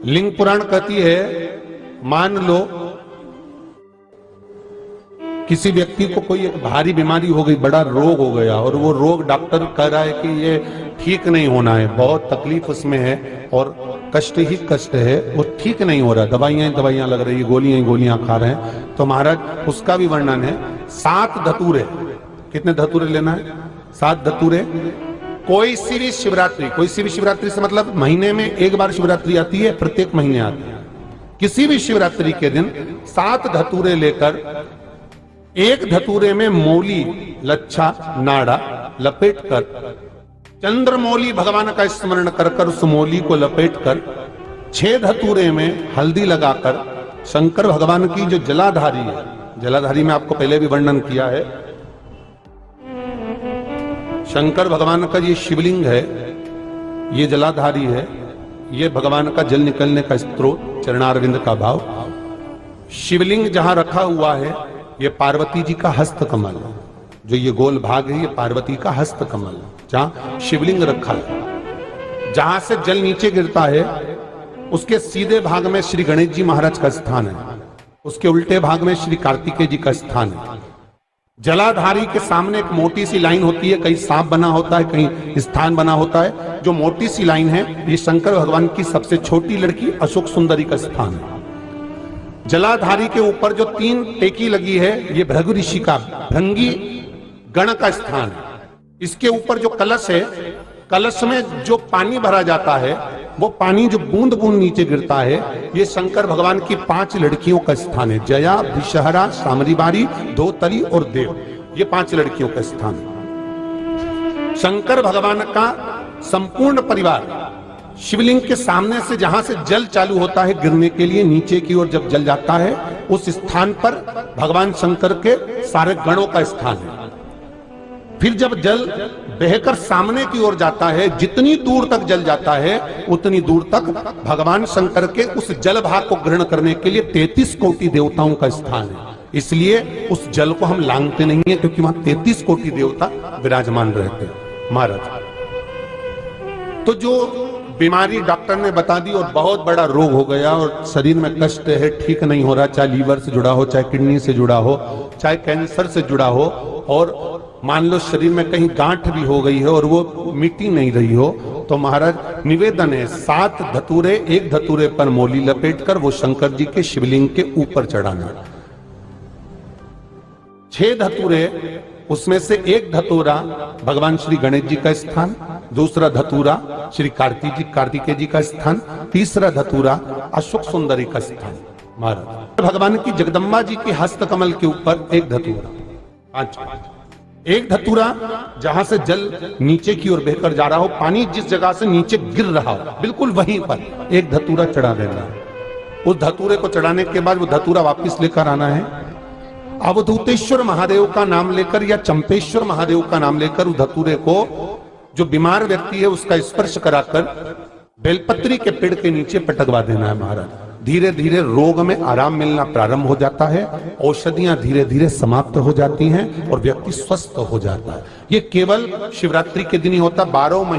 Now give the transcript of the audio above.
लिंग पुराण कहती है, मान लो किसी व्यक्ति को कोई एक भारी बीमारी हो गई, बड़ा रोग हो गया, और वो रोग डॉक्टर कह रहा है कि ये ठीक नहीं होना है, बहुत तकलीफ उसमें है और कष्ट ही कष्ट है, वो ठीक नहीं हो रहा, दवाइयां लग रही है, गोलियां खा रहे हैं। तो महाराज उसका भी वर्णन है। 7 धतूरे, कितने धतूरे लेना है? 7 धतूरे। कोई सी भी शिवरात्रि से मतलब महीने में एक बार शिवरात्रि आती है, प्रत्येक महीने आती है। किसी भी शिवरात्रि के दिन 7 धतूरे लेकर, एक धतूरे में मौली, लच्छा, नाड़ा लपेटकर, चंद्रमौली भगवान का स्मरण कर उस मौली को लपेटकर, 6 धतूरे में हल्दी लगाकर शंकर भगवान की जो जलाधारी है, जलाधारी में आपको पहले भी वर्णन किया है, शंकर भगवान का ये शिवलिंग है, ये जलाधारी है, ये भगवान का जल निकलने का स्त्रोत, चरणारविंद का भाव। शिवलिंग जहां रखा हुआ है, ये पार्वती जी का हस्त कमल, जो ये गोल भाग है, ये पार्वती का हस्त कमल, जहां शिवलिंग रखा है। जहां से जल नीचे गिरता है, उसके सीधे भाग में श्री गणेश जी महाराज का स्थान है, उसके उल्टे भाग में श्री कार्तिकेय जी का स्थान है। जलाधारी के सामने एक मोटी सी लाइन होती है, कहीं सांप बना होता है, कहीं स्थान बना होता है। जो मोटी सी लाइन है, ये शंकर भगवान की सबसे छोटी लड़की अशोक सुंदरी का स्थान है। जलाधारी के ऊपर जो 3 टेकी लगी है, ये भृगु ऋषि का, भृंगी गण का स्थान है। इसके ऊपर जो कलश है, कलश में जो पानी भरा जाता है, वो पानी जो बूंद बूंद नीचे गिरता है, ये शंकर भगवान की 5 लड़कियों का स्थान है। जया, विषहरा, सामरीबारी, धोतरी और देव, ये 5 लड़कियों का स्थान है। शंकर भगवान का संपूर्ण परिवार शिवलिंग के सामने से, जहां से जल चालू होता है गिरने के लिए, नीचे की ओर जब जल जाता है, उस स्थान पर भगवान शंकर के सारे गणों का स्थान है। फिर जब जल बहकर सामने की ओर जाता है, जितनी दूर तक जल जाता है, उतनी दूर तक भगवान शंकर के उस जल भाग को ग्रहण करने के लिए 33 कोटि देवताओं का स्थान है। इसलिए उस जल को हम लांघते नहीं है, क्योंकि वहां 33 कोटि देवता विराजमान रहते हैं महाराज। तो जो बीमारी डॉक्टर ने बता दी और बहुत बड़ा रोग हो गया और शरीर में कष्ट है, ठीक नहीं हो रहा, चाहे लीवर से जुड़ा हो, चाहे किडनी से जुड़ा हो, चाहे कैंसर से जुड़ा हो, और मान लो शरीर में कहीं गांठ भी हो गई है और वो मिटी नहीं रही हो, तो महाराज निवेदन है, 7 धतूरे, एक धतूरे पर मौली लपेटकर वो शंकर जी के शिवलिंग के ऊपर चढ़ाना। 6 धतूरे, उसमें से एक धतूरा भगवान श्री गणेश जी का स्थान, दूसरा धतूरा श्री कार्तिकेय जी का स्थान, तीसरा धतूरा अशोक सुंदरी का स्थान। महाराज भगवान की जगदम्बा जी के हस्त कमल के ऊपर एक धतूरा, एक धतूरा जहां से जल नीचे की ओर बहकर जा रहा हो, पानी जिस जगह से नीचे गिर रहा हो, बिल्कुल वहीं पर एक धतूरा चढ़ा देना है। उस धतूरे को चढ़ाने के बाद वो धतूरा वापस लेकर आना है। अवधूतेश्वर महादेव का नाम लेकर या चंपेश्वर महादेव का नाम लेकर उस धतूरे को, जो बीमार व्यक्ति है उसका स्पर्श कराकर बेलपत्री के पेड़ के नीचे पटकवा देना है महाराज। धीरे धीरे रोग में आराम मिलना प्रारंभ हो जाता है, औषधियां धीरे धीरे समाप्त हो जाती हैं और व्यक्ति स्वस्थ हो जाता है। ये केवल शिवरात्रि के दिन ही होता, 12 महीने